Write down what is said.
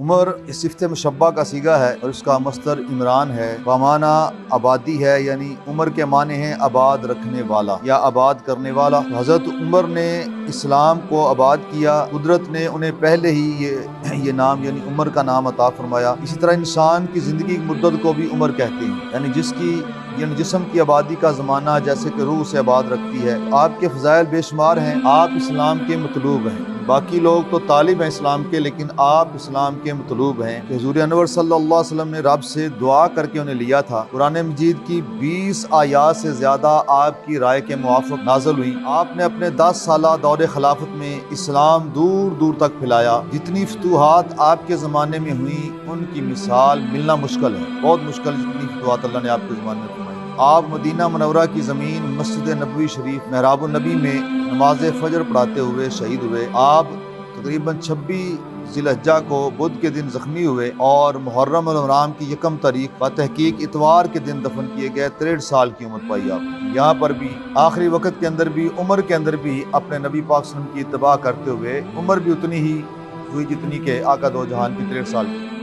عمر اس صفت مشبہ کا صیغہ ہے اور اس کا مصدر عمران ہے، بمعنی آبادی ہے، یعنی عمر کے معنی ہیں آباد رکھنے والا یا آباد کرنے والا۔ حضرت عمر نے اسلام کو آباد کیا، قدرت نے انہیں پہلے ہی یہ نام یعنی عمر کا نام عطا فرمایا۔ اسی طرح انسان کی زندگی کی مدت کو بھی عمر کہتے ہیں، یعنی جسم کی آبادی کا زمانہ، جیسے کہ روح سے آباد رکھتی ہے۔ آپ کے فضائل بے شمار ہیں، آپ اسلام کے مطلوب ہیں۔ باقی لوگ تو طالب ہیں اسلام کے، لیکن آپ اسلام کے مطلوب ہیں کہ حضور انور صلی اللہ علیہ وسلم نے رب سے دعا کر کے انہیں لیا تھا۔ قرآن مجید کی 20 آیات سے زیادہ آپ کی رائے کے موافق نازل ہوئی۔ آپ نے اپنے 10 سالہ دور خلافت میں اسلام دور دور تک پھیلایا۔ جتنی فتوحات آپ کے زمانے میں ہوئیں ان کی مثال ملنا مشکل ہے، بہت مشکل جتنی فتوحات اللہ نے آپ کے زمانے میں فرمائی۔ آپ مدینہ منورہ کی زمین مسجد نبوی شریف محراب النبی میں نماز فجر پڑھاتے ہوئے شہید ہوئے۔ آپ تقریباً 26 ذی الحجہ کو بدھ کے دن زخمی ہوئے اور محرم الحرام کی 1 تاریخ بتحقیق اتوار کے دن دفن کیے گئے۔ 63 سال کی عمر پائی آپ نے۔ یہاں پر بھی آخری وقت کے اندر بھی، عمر کے اندر بھی اپنے نبی پاک صلی اللہ علیہ وسلم کی اتباع کرتے ہوئے عمر بھی اتنی ہی ہوئی جتنی کہ آقا دو جہان کی 63 سال کی۔